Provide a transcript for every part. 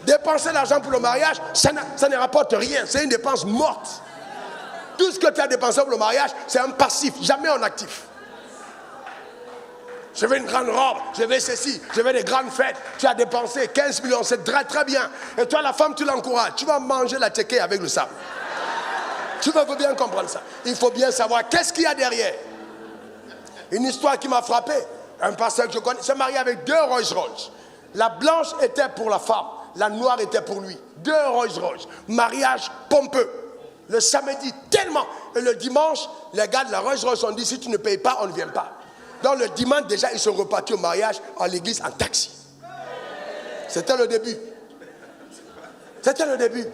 Dépenser l'argent pour le mariage, ça ne rapporte rien. C'est une dépense morte. Tout ce que tu as dépensé pour le mariage, c'est un passif, jamais un actif. Je veux une grande robe, je veux ceci, je veux des grandes fêtes. Tu as dépensé 15 millions, c'est très très bien. Et toi, la femme, tu l'encourages. Tu vas manger la teke avec le sable. Tu veux bien comprendre ça. Il faut bien savoir qu'est-ce qu'il y a derrière. Une histoire qui m'a frappé. Un pasteur que je connais s'est marié avec 2 Rolls Royce. La blanche était pour la femme, la noire était pour lui. 2 Rolls Royce. Mariage pompeux. Le samedi, tellement. Et le dimanche, les gars de la Rolls Royce ont dit, si tu ne payes pas, on ne vient pas. Donc le dimanche, déjà, ils sont repartis au mariage en l'église en taxi. C'était le début. C'était le début.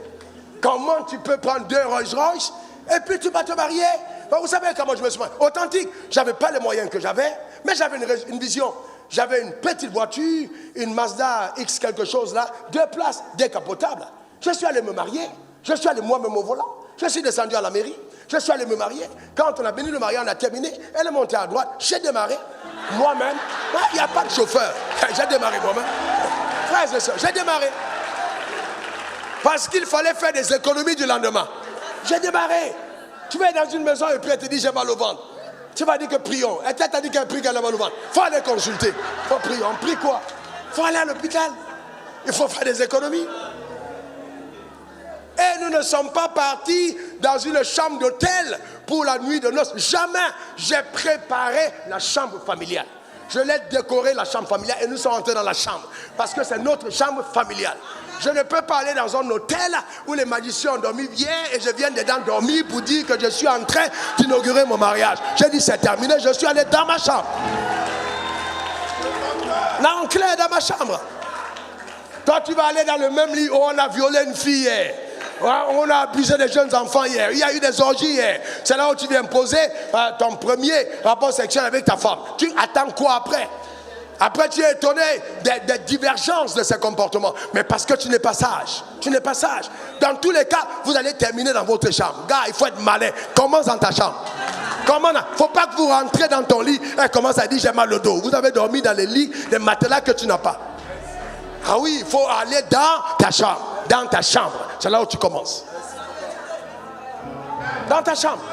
Comment tu peux prendre 2 Rolls Royce et puis tu vas te marier? Ben, vous savez comment je me suis marié? Authentique. Je n'avais pas les moyens que j'avais, mais j'avais une vision. J'avais une petite voiture, une Mazda X quelque chose là, 2 places décapotables. Je suis allé me marier. Je suis allé moi-même au volant. Je suis descendu à la mairie. Je suis allé me marier. Quand on a béni le mariage, on a terminé. Elle est montée à droite. J'ai démarré moi-même. Il n'y a pas de chauffeur. J'ai démarré moi-même. Frères et sœurs, j'ai démarré. Parce qu'il fallait faire des économies du lendemain. J'ai démarré. Tu vas dans une maison et puis elle te dit j'ai mal au ventre. Tu vas dire que prions. Elle t'a dit qu'elle prie qu'elle a mal au ventre. Il faut aller consulter. Il faut prier. On prie quoi? Il faut aller à l'hôpital. Il faut faire des économies. Et nous ne sommes pas partis dans une chambre d'hôtel pour la nuit de noces. Jamais. J'ai préparé la chambre familiale. Je l'ai décoré la chambre familiale et nous sommes entrés dans la chambre. Parce que c'est notre chambre familiale. Je ne peux pas aller dans un hôtel où les magiciens ont dormi. Viens et je viens dedans dormir pour dire que je suis en train d'inaugurer mon mariage. J'ai dit c'est terminé, je suis allé dans ma chambre. L'enclé est dans ma chambre. Toi tu vas aller dans le même lit où on a violé une fille hier. On a abusé des jeunes enfants hier. Il y a eu des orgies hier. C'est là où tu viens poser ton premier rapport sexuel avec ta femme. Tu attends quoi après? Après tu es étonné des divergences de ces comportements. Mais parce que tu n'es pas sage. Tu n'es pas sage. Dans tous les cas, vous allez terminer dans votre chambre. Gars, il faut être malin. Commence dans ta chambre. Il ne faut pas que vous rentrez dans ton lit et commence à dire j'ai mal au dos. Vous avez dormi dans les lits, des matelas que tu n'as pas. Ah oui, il faut aller dans ta chambre. Dans ta chambre. C'est là où tu commences. Dans ta chambre.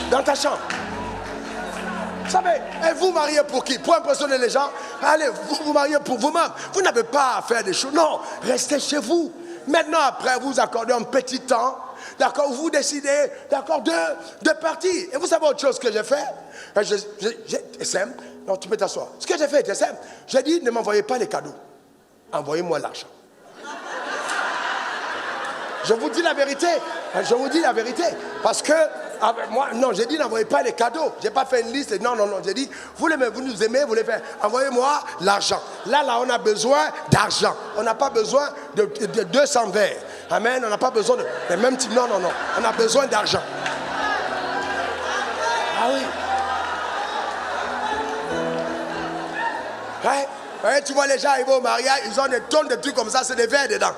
Dans ta chambre. Vous savez, et vous mariez pour qui? Pour impressionner les gens? Allez, vous vous mariez pour vous-même. Vous n'avez pas à faire des choses. Non, restez chez vous. Maintenant, après, vous accordez un petit temps. D'accord, vous décidez, d'accord, de partir. Et vous savez autre chose que j'ai fait? C'est simple. Non, tu peux t'asseoir. Ce que j'ai fait était simple. J'ai dit, ne m'envoyez pas les cadeaux. Envoyez-moi l'argent. Je vous dis la vérité. Je vous dis la vérité. Parce que, moi, non, j'ai dit n'envoyez pas les cadeaux. Je n'ai pas fait une liste. Non. J'ai dit, vous nous aimez, vous les faites. Envoyez-moi l'argent. Là, on a besoin d'argent. On n'a pas besoin de 200 verres. Amen. On n'a pas besoin de même type. Non. On a besoin d'argent. Ah oui. Ouais, tu vois les gens arriver au mariage, ils ont des tonnes de trucs comme ça, c'est des verres dedans.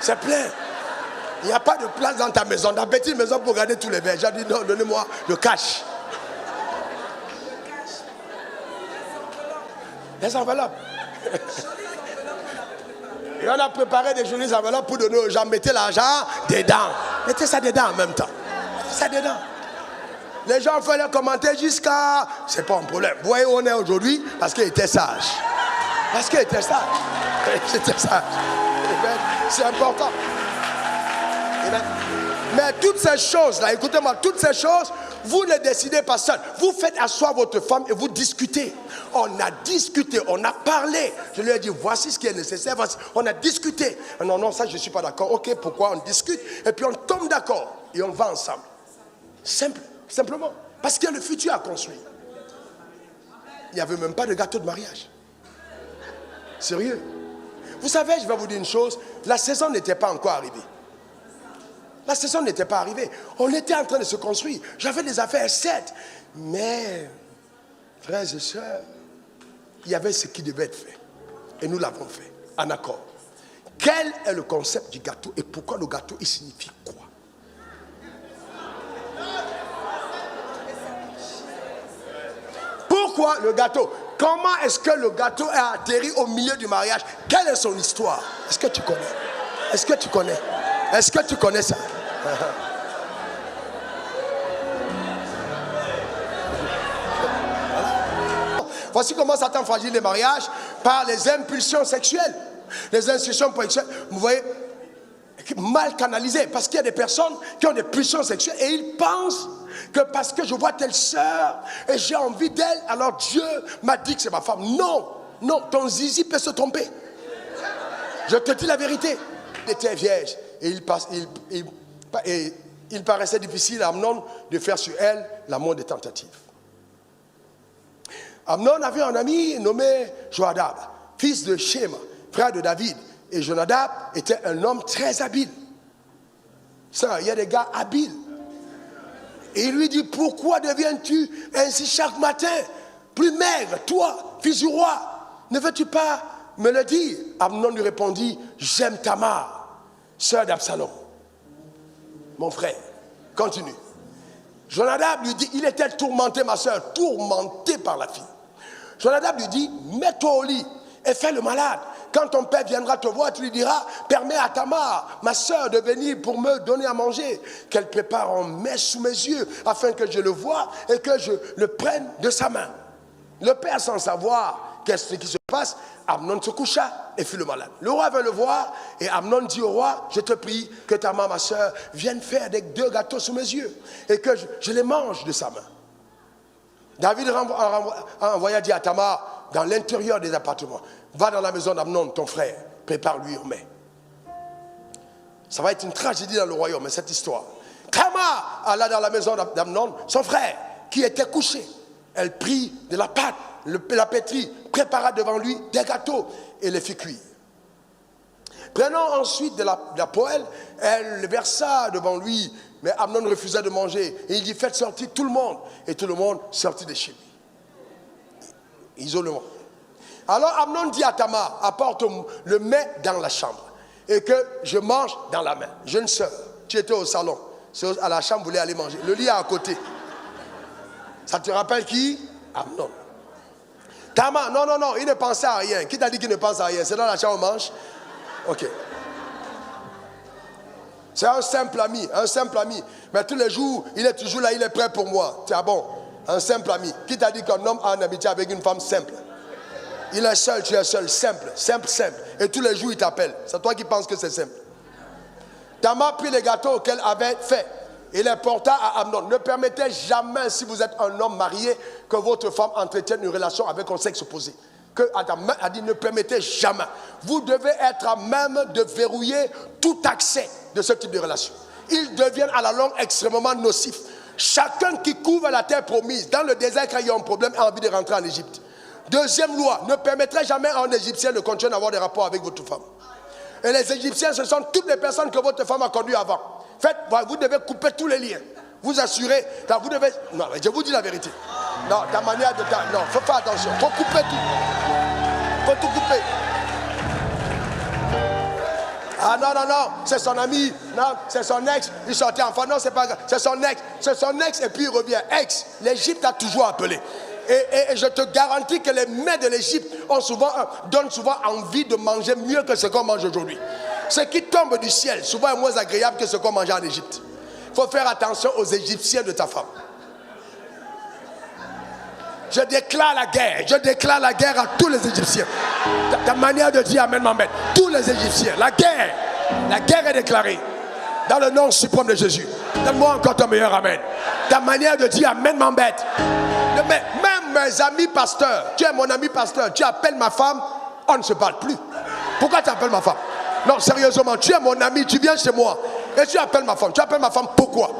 C'est plein. Il n'y a pas de place dans ta maison, dans ta petite maison pour garder tous les verres. J'ai dit non, donnez-moi le cash. Les enveloppes. Et on a préparé des jolies enveloppes pour donner aux gens. Mettez l'argent dedans. Mettez ça dedans en même temps. Mettez ça dedans. Les gens font leurs commentaires jusqu'à... C'est pas un problème. Vous voyez où on est aujourd'hui? Parce qu'il était sage. Parce qu'il était sage. C'était sage. C'est important. Mais toutes ces choses-là, écoutez-moi, toutes ces choses, vous ne décidez pas seul. Vous faites asseoir votre femme et vous discutez. On a discuté, on a parlé. Je lui ai dit, voici ce qui est nécessaire. Voici. On a discuté. Non, ça je ne suis pas d'accord. Ok, pourquoi on discute? Et puis on tombe d'accord et on va ensemble. Simplement. Parce qu'il y a le futur à construire. Il n'y avait même pas de gâteau de mariage. Sérieux. Vous savez, je vais vous dire une chose. La saison n'était pas encore arrivée. La saison n'était pas arrivée. On était en train de se construire. J'avais des affaires certes. Mais, frères et sœurs, il y avait ce qui devait être fait. Et nous l'avons fait, en accord. Quel est le concept du gâteau et pourquoi le gâteau, il signifie quoi? Pourquoi le gâteau? Comment est-ce que le gâteau est atterri au milieu du mariage? Quelle est son histoire? Est-ce que tu connais? Est-ce que tu connais? Est-ce que tu connais ça? Voici comment Satan fragilise les mariages par les impulsions sexuelles. Les impulsions sexuelles, vous voyez, mal canalisées. Parce qu'il y a des personnes qui ont des pulsions sexuelles et ils pensent que parce que je vois telle sœur et j'ai envie d'elle, alors Dieu m'a dit que c'est ma femme. Non, non, ton zizi peut se tromper. Je te dis la vérité. Il était vierge et il paraissait difficile à Amnon de faire sur elle l'amour des tentatives. Amnon avait un ami nommé Jonadab, fils de Shema, frère de David. Et Jonadab était un homme très habile. Ça, il y a des gars habiles. Et il lui dit, pourquoi deviens-tu ainsi chaque matin, plus maigre, toi, fils du roi? Ne veux-tu pas me le dire? Amnon lui répondit, j'aime Tamar, sœur d'Absalom. Mon frère, continue. Jonadab lui dit, il était tourmenté, ma sœur, tourmenté par la fille. Jonadab lui dit, mets-toi au lit et fais le malade. Quand ton père viendra te voir, tu lui diras, permets à Tamar, ma sœur, de venir pour me donner à manger, qu'elle prépare un mets sous mes yeux, afin que je le voie et que je le prenne de sa main. Le père, sans savoir qu'est-ce qui se passe, Amnon se coucha et fit le malade. Le roi vint le voir et Amnon dit au roi, je te prie que Tamar, ma sœur, vienne faire des 2 gâteaux sous mes yeux et que je les mange de sa main. David a envoyé dire à Tamar, dans l'intérieur des appartements, va dans la maison d'Amnon, ton frère, prépare-lui un mets. Ça va être une tragédie dans le royaume, cette histoire. Tamar alla dans la maison d'Amnon, son frère, qui était couché. Elle prit de la pâte, la pétrit, prépara devant lui des gâteaux et les fit cuire. Prenant ensuite de la poêle, elle le versa devant lui, mais Amnon refusait de manger. Et il dit, faites sortir tout le monde. Et tout le monde sortit de chez lui. Isolement. Alors Amnon dit à Tamar, apporte le mets dans la chambre et que je mange dans la main. Jeune sœur, tu étais au salon, à la chambre, vous voulez aller manger. Le lit est à côté. Ça te rappelle qui? Amnon. Tamar, non, non, non, il ne pensait à rien. Qui t'a dit qu'il ne pense à rien? C'est dans la chambre, on mange? Ok. C'est un simple ami, un simple ami. Mais tous les jours, il est toujours là, il est prêt pour moi. C'est bon, un simple ami. Qui t'a dit qu'un homme a une amitié avec une femme simple? Il est seul, tu es seul, simple, simple, simple. Et tous les jours, il t'appelle. C'est toi qui penses que c'est simple. Tamar prit les gâteaux qu'elle avait faits et les porta à Amnon. Ne permettez jamais, si vous êtes un homme marié, que votre femme entretienne une relation avec un sexe opposé. Que Adam a dit, ne permettez jamais. Vous devez être à même de verrouiller tout accès de ce type de relation. Ils deviennent à la longue extrêmement nocifs. Chacun qui couvre la terre promise, dans le désert quand il y a un problème, a envie de rentrer en Égypte. Deuxième loi, ne permettrez jamais à un Égyptien de continuer à avoir des rapports avec votre femme. Et les Égyptiens, ce sont toutes les personnes que votre femme a conduites avant. Faites, vous devez couper tous les liens. Vous assurez, vous devez... Non, je vous dis la vérité. Non, ta manière de... Non, il faut faire attention. Il faut couper tout. Il faut tout couper. Ah non, non, non, c'est son ami. Non, c'est son ex. Il sortait enfant. Non, c'est pas grave. C'est son ex. C'est son ex et puis il revient. Ex. L'Égypte a toujours appelé. Et je te garantis que les mets de l'Égypte donnent souvent envie de manger mieux que ce qu'on mange aujourd'hui. Ce qui tombe du ciel, souvent est moins agréable que ce qu'on mangeait en Égypte. Il faut faire attention aux Égyptiens de ta femme. Je déclare la guerre. Je déclare la guerre à tous les Égyptiens. Ta manière de dire Amen m'embête. Tous les Égyptiens. La guerre. La guerre est déclarée. Dans le nom suprême de Jésus. Donne-moi encore ton meilleur Amen. Ta manière de dire Amen m'embête. Même mes amis pasteurs. Tu es mon ami pasteur. Tu appelles ma femme. On ne se parle plus. Pourquoi tu appelles ma femme? Non, sérieusement. Tu es mon ami. Tu viens chez moi. Et tu appelles ma femme. Tu appelles ma femme pourquoi?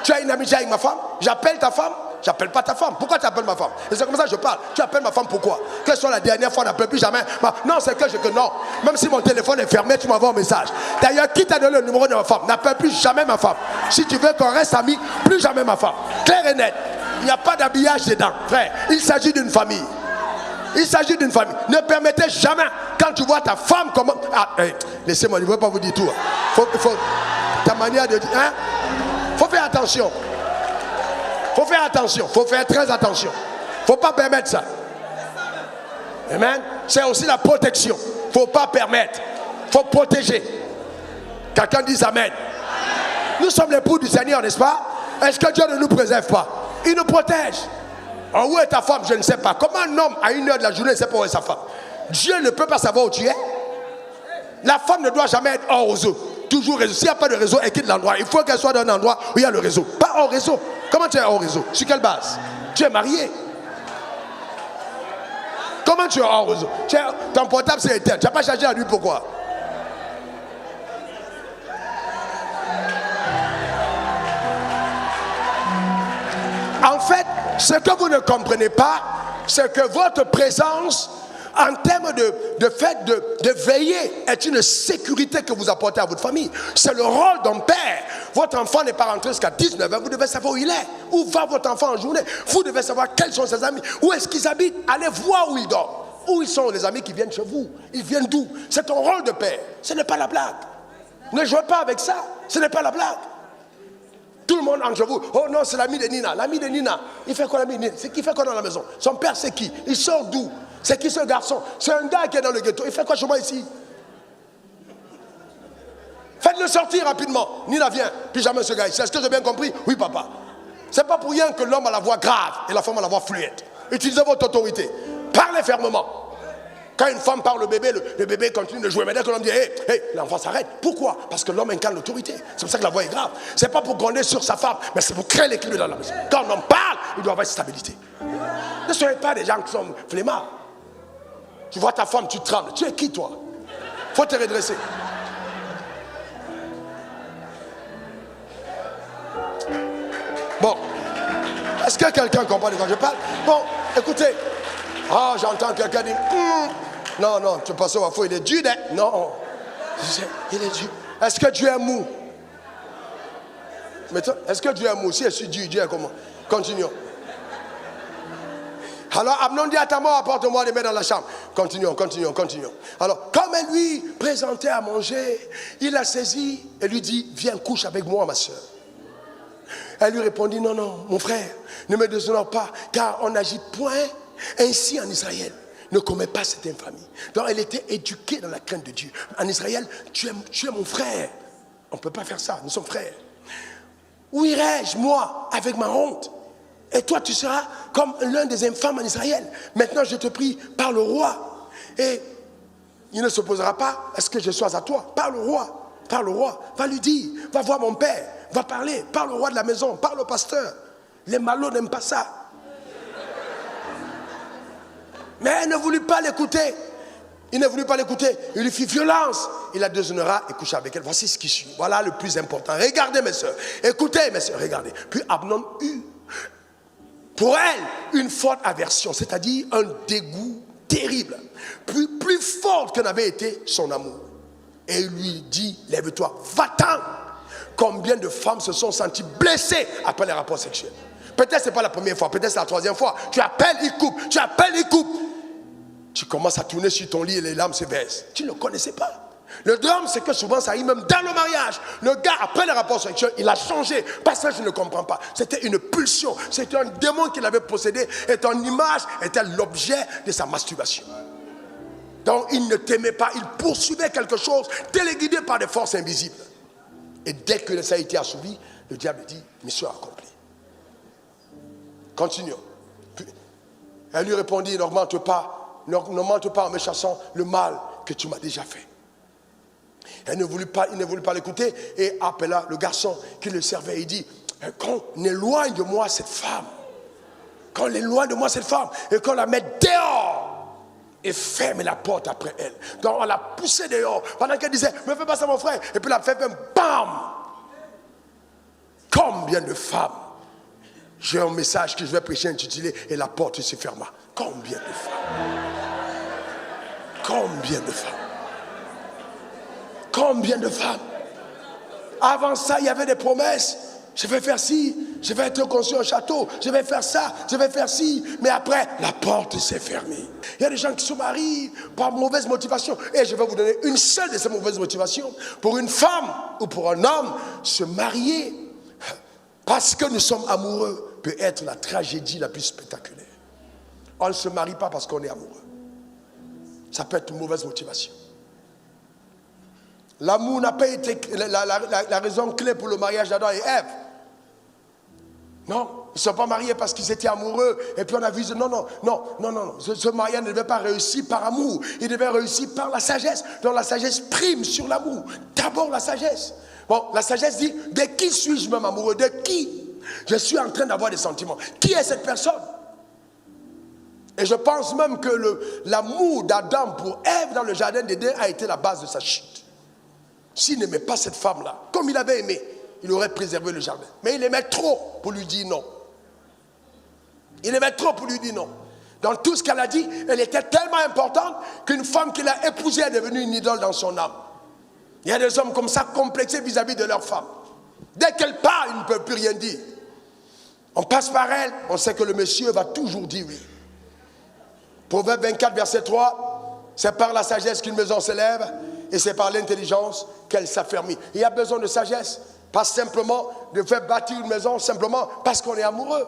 Tu as une amitié avec ma femme? J'appelle ta femme? J'appelle pas ta femme. Pourquoi tu appelles ma femme? Et c'est comme ça que je parle. Tu appelles ma femme pourquoi? Que soit la dernière fois, n'appelle plus jamais. Non, c'est que non. Même si mon téléphone est fermé, tu m'envoies un message. D'ailleurs, qui t'a donné le numéro de ma femme? N'appelle plus jamais ma femme. Si tu veux qu'on reste amis, plus jamais ma femme. Clair et net. Il n'y a pas d'habillage dedans, frère. Il s'agit d'une famille. Il s'agit d'une famille. Ne permettez jamais, quand tu vois ta femme, comment... Ah, hey, laissez-moi, je ne veux pas vous dire tout. Faut, ta manière de dire... Hein? Faut faire attention. Faut faire attention. Faut faire très attention. Faut pas permettre ça. Amen. C'est aussi la protection. Il ne faut pas permettre. Il faut protéger. Quelqu'un dise Amen. Nous sommes l'époux du Seigneur, n'est-ce pas? Est-ce que Dieu ne nous préserve pas? Il nous protège. Oh, où est ta femme? Je ne sais pas. Comment un homme à 1h de la journée ne sait pas où est sa femme? Dieu ne peut pas savoir où tu es. La femme ne doit jamais être hors réseau. Toujours réseau. S'il n'y a pas de réseau, elle quitte l'endroit. Il faut qu'elle soit dans un endroit où il y a le réseau. Pas hors réseau. Comment tu es hors réseau? Sur quelle base? Tu es marié. Comment tu es hors réseau? Ton portable c'est éteint. Tu n'as pas chargé la nuit, pourquoi? En fait, ce que vous ne comprenez pas, c'est que votre présence, en termes de fait de veiller, est une sécurité que vous apportez à votre famille. C'est le rôle d'un père. Votre enfant n'est pas rentré jusqu'à 19 ans, vous devez savoir où il est. Où va votre enfant en journée? Vous devez savoir quels sont ses amis. Où est-ce qu'ils habitent? Allez voir où ils dorment. Où ils sont les amis qui viennent chez vous? Ils viennent d'où? C'est ton rôle de père. Ce n'est pas la blague. Ne jouez pas avec ça. Ce n'est pas la blague. Tout le monde entre vous. Oh non, c'est l'ami de Nina. L'ami de Nina. Il fait quoi l'ami de Nina? C'est qui fait quoi dans la maison? Son père c'est qui? Il sort d'où? C'est qui ce garçon? C'est un gars qui est dans le ghetto. Il fait quoi chez moi ici? Faites-le sortir rapidement. Nina vient. Puis jamais ce gars ici. Est-ce que j'ai bien compris? Oui papa. C'est pas pour rien que l'homme a la voix grave et la femme a la voix fluette. Utilisez votre autorité. Parlez fermement. Quand une femme parle au bébé, le bébé continue de jouer. Mais dès que l'homme dit hey, l'enfant s'arrête. Pourquoi? Parce que l'homme incarne l'autorité. C'est pour ça que la voix est grave. C'est pas pour gronder sur sa femme, mais c'est pour créer l'équilibre dans la maison. Quand l'homme parle, il doit avoir une stabilité. Ne soyez pas des gens qui sont flemmards. Tu vois ta femme, tu trembles. Tu es qui toi? Faut te redresser. Bon. Est-ce que quelqu'un comprend de quoi je parle? Bon, écoutez. Ah, j'entends quelqu'un dire non, non, tu passes au faux, il est dur. Non, il est dur. Est-ce que Dieu est mou? Est-ce que Dieu est mou? Si je suis Dieu, Dieu est comment? Continuons. Alors, Amnon dit à Tamar, apporte-moi les mains dans la chambre. Continuons. Alors, comme elle lui présentait à manger, il l'a saisi et lui dit, viens, couche avec moi, ma soeur. Elle lui répondit, non, non, mon frère, ne me déshonore pas, car on n'agit point ainsi en Israël. Ne commets pas cette infamie. Donc elle était éduquée dans la crainte de Dieu. En Israël, tu es mon frère. On ne peut pas faire ça, nous sommes frères. Où irai-je, moi, avec ma honte? Et toi, tu seras comme l'un des infâmes en Israël. Maintenant, je te prie, par le roi. Et il ne s'opposera pas à ce que je sois à toi. Par le roi. Va lui dire, va voir mon père, va parler, parle au roi de la maison, parle au pasteur. Les malauds n'aiment pas ça. Mais elle ne voulut pas l'écouter. Il lui fit violence. Il la déshonora et coucha avec elle. Voici ce qui suit. Voilà le plus important. Regardez mes soeurs. Écoutez mes soeurs, regardez. Puis Amnon eut pour elle une forte aversion, c'est-à-dire un dégoût terrible, plus fort que n'avait été son amour. Et il lui dit, lève-toi, va-t'en. Combien de femmes se sont senties blessées après les rapports sexuels? Peut-être ce n'est pas la première fois, peut-être c'est la troisième fois. Tu appelles, il coupe. Tu commences à tourner sur ton lit et les larmes se versent. Tu ne le connaissais pas. Le drame, c'est que souvent, ça arrive même dans le mariage. Le gars, après les rapports sexuels, il a changé. Parce que je ne comprends pas. C'était une pulsion. C'était un démon qui l'avait possédé. Et ton image était l'objet de sa masturbation. Donc, il ne t'aimait pas. Il poursuivait quelque chose, téléguidé par des forces invisibles. Et dès que ça a été assouvi, le diable dit, mission accomplie. Continuons. Puis, elle lui répondit, ne mente pas en me chassant le mal que tu m'as déjà fait. Il ne voulut pas l'écouter et appela le garçon qui le servait et dit, qu'on éloigne de moi cette femme, et qu'on la mette dehors et ferme la porte après elle. Donc on l'a poussée dehors pendant qu'elle disait, me fais pas ça mon frère, et puis la fait bam. Combien de femmes, j'ai un message que je vais prêcher intitulé et la porte se ferma. Combien de femmes. Avant ça, il y avait des promesses. Je vais faire ci, je vais être construit un château, je vais faire ça, je vais faire ci. Mais après, la porte s'est fermée. Il y a des gens qui se marient par mauvaise motivation. Et je vais vous donner une seule de ces mauvaises motivations. Pour une femme ou pour un homme, se marier parce que nous sommes amoureux peut être la tragédie la plus spectaculaire. On ne se marie pas parce qu'on est amoureux. Ça peut être une mauvaise motivation. L'amour n'a pas été la raison clé pour le mariage d'Adam et Ève. Non, ils ne sont pas mariés parce qu'ils étaient amoureux. Et puis on a vu, non. Ce mariage ne devait pas réussir par amour. Il devait réussir par la sagesse. Donc la sagesse prime sur l'amour. D'abord la sagesse. Bon, la sagesse dit, de qui suis-je même amoureux? De qui je suis en train d'avoir des sentiments? Qui est cette personne? Et je pense même que l'amour d'Adam pour Ève dans le jardin d'Éden a été la base de sa chute. S'il n'aimait pas cette femme-là, comme il avait aimé, il aurait préservé le jardin. Mais il aimait trop pour lui dire non. Il aimait trop pour lui dire non. Dans tout ce qu'elle a dit, elle était tellement importante qu'une femme qu'il a épousée est devenue une idole dans son âme. Il y a des hommes comme ça complexés vis-à-vis de leur femme. Dès qu'elle parle, ils ne peuvent plus rien dire. On passe par elle, on sait que le monsieur va toujours dire oui. Proverbe 24, verset 3, c'est par la sagesse qu'une maison s'élève et c'est par l'intelligence qu'elle s'affermit. Il y a besoin de sagesse, pas simplement de faire bâtir une maison simplement parce qu'on est amoureux.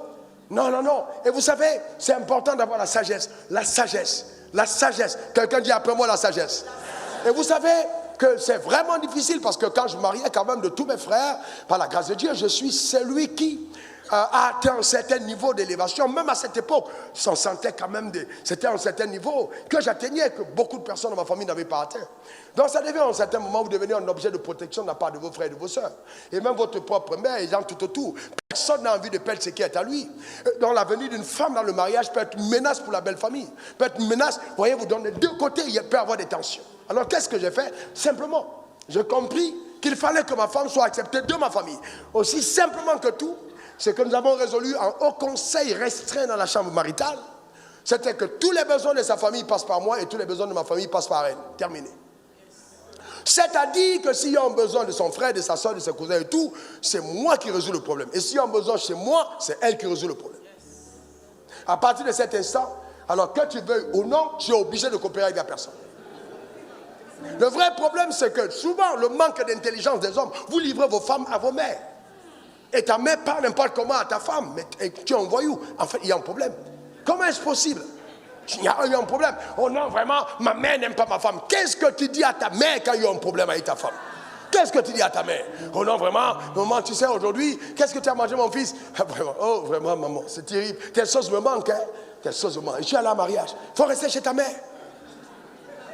Non. Et vous savez, c'est important d'avoir la sagesse. La sagesse. Quelqu'un dit après moi la sagesse. Et vous savez que c'est vraiment difficile parce que quand je me mariais quand même de tous mes frères, par la grâce de Dieu, je suis celui qui a atteint un certain niveau d'élévation. Même à cette époque, s'en sentait quand même, c'était un certain niveau que j'atteignais, que beaucoup de personnes dans ma famille n'avaient pas atteint. Donc ça devient à un certain moment, vous devenez un objet de protection de la part de vos frères et de vos sœurs. Et même votre propre mère, et gens tout autour. Personne n'a envie de perdre ce qui est à lui. Donc la venue d'une femme dans le mariage peut être une menace pour la belle famille. Peut être une menace, vous voyez, vous donnez deux côtés, il peut y avoir des tensions. Alors qu'est-ce que j'ai fait? Simplement, j'ai compris qu'il fallait que ma femme soit acceptée de ma famille. Aussi simplement que tout, ce que nous avons résolu en haut conseil restreint dans la chambre maritale, c'était que tous les besoins de sa famille passent par moi et tous les besoins de ma famille passent par elle. Terminé. C'est-à-dire que s'il y a un besoin de son frère, de sa soeur, de ses cousins et tout, c'est moi qui résous le problème. Et s'il y a un besoin chez moi, c'est elle qui résout le problème. À partir de cet instant, alors que tu veuilles ou non, tu es obligé de coopérer avec la personne. Le vrai problème, c'est que souvent, le manque d'intelligence des hommes, vous livrez vos femmes à vos mères. Et ta mère parle n'importe comment à ta femme, mais tu es un voyou. En fait, il y a un problème. Comment est-ce possible? Il y a un problème. Oh non, vraiment, ma mère n'aime pas ma femme. Qu'est-ce que tu dis à ta mère quand il y a un problème avec ta femme? Qu'est-ce que tu dis à ta mère? Oh non, vraiment, maman, tu sais, aujourd'hui, qu'est-ce que tu as mangé, mon fils? Oh, vraiment, maman, c'est terrible. Telle chose me manque, hein? Telle chose me manque. Je suis allé à un mariage. Il faut rester chez ta mère.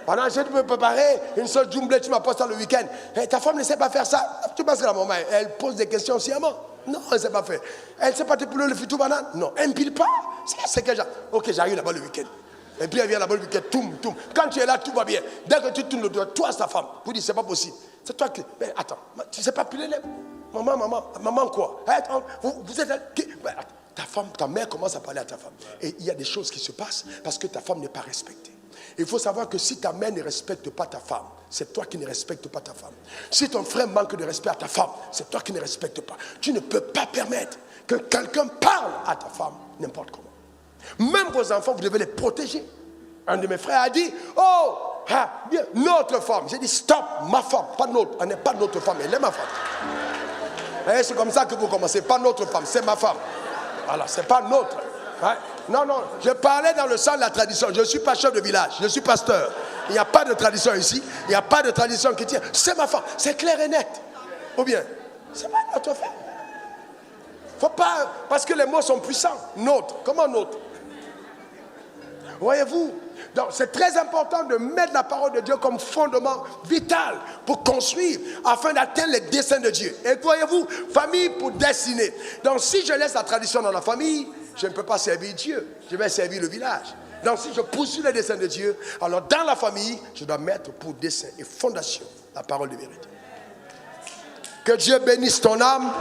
Pendant que je peux me préparer une seule jumblette, tu m'apportes ça le week-end. Hey, ta femme ne sait pas faire ça. Tu penses que la maman, elle pose des questions sciemment? Non, elle ne sait pas faire. Elle ne sait pas te piler le fitou banane? Non, elle ne pile pas. C'est que ok, j'arrive là-bas le week-end. Et puis elle vient là-bas le week-end, toum. Quand tu es là, tout va bien. Dès que tu tournes le doigt, toi, c'est ta femme. Vous dites, c'est pas possible. C'est toi qui. Mais attends, tu ne sais pas piler les. Maman quoi? Vous êtes là. Ta femme, ta mère commence à parler à ta femme. Et il y a des choses qui se passent parce que ta femme n'est pas respectée. Il faut savoir que si ta mère ne respecte pas ta femme, c'est toi qui ne respectes pas ta femme. Si ton frère manque de respect à ta femme, c'est toi qui ne respectes pas. Tu ne peux pas permettre que quelqu'un parle à ta femme n'importe comment. Même vos enfants, vous devez les protéger. Un de mes frères a dit, oh, bien, notre femme. J'ai dit, stop, ma femme, pas notre. Elle n'est pas notre femme, elle est ma femme. Et c'est comme ça que vous commencez, pas notre femme, c'est ma femme. Voilà, c'est pas notre. Ouais. Non, je parlais dans le sens de la tradition. Je ne suis pas chef de village, je suis pasteur. Il n'y a pas de tradition ici. Il n'y a pas de tradition qui tient. C'est ma femme, c'est clair et net. Ou bien, c'est pas notre femme. Faut pas, parce que les mots sont puissants. Nôtre, comment nôtre? Voyez-vous? Donc c'est très important de mettre la parole de Dieu comme fondement vital pour construire afin d'atteindre les desseins de Dieu. Et voyez-vous, famille pour destinée. Donc si je laisse la tradition dans la famille, je ne peux pas servir Dieu, je vais servir le village. Donc si je poursuis les desseins de Dieu, alors dans la famille, je dois mettre pour dessein et fondation la parole de vérité. Que Dieu bénisse ton âme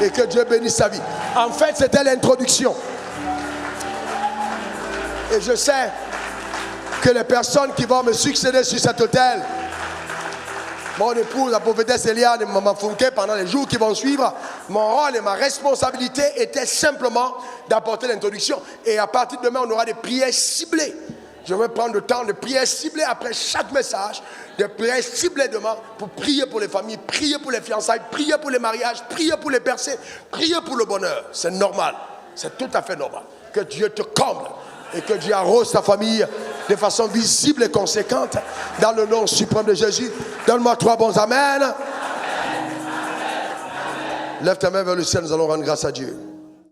et que Dieu bénisse sa vie. En fait, c'était l'introduction. Et je sais que les personnes qui vont me succéder sur cet autel, mon épouse, la prophétesse Eliane et Maman Funke, pendant les jours qui vont suivre, mon rôle et ma responsabilité était simplement d'apporter l'introduction. Et à partir de demain, on aura des prières ciblées. Je vais prendre le temps de prières ciblées après chaque message, de prières ciblées demain pour prier pour les familles, prier pour les fiançailles, prier pour les mariages, prier pour les percées, prier pour le bonheur. C'est normal, c'est tout à fait normal. Que Dieu te comble et que Dieu arrose ta famille de façon visible et conséquente. Dans le nom suprême de Jésus. Donne-moi 3 bons amen. Lève ta main vers le ciel, nous allons rendre grâce à Dieu.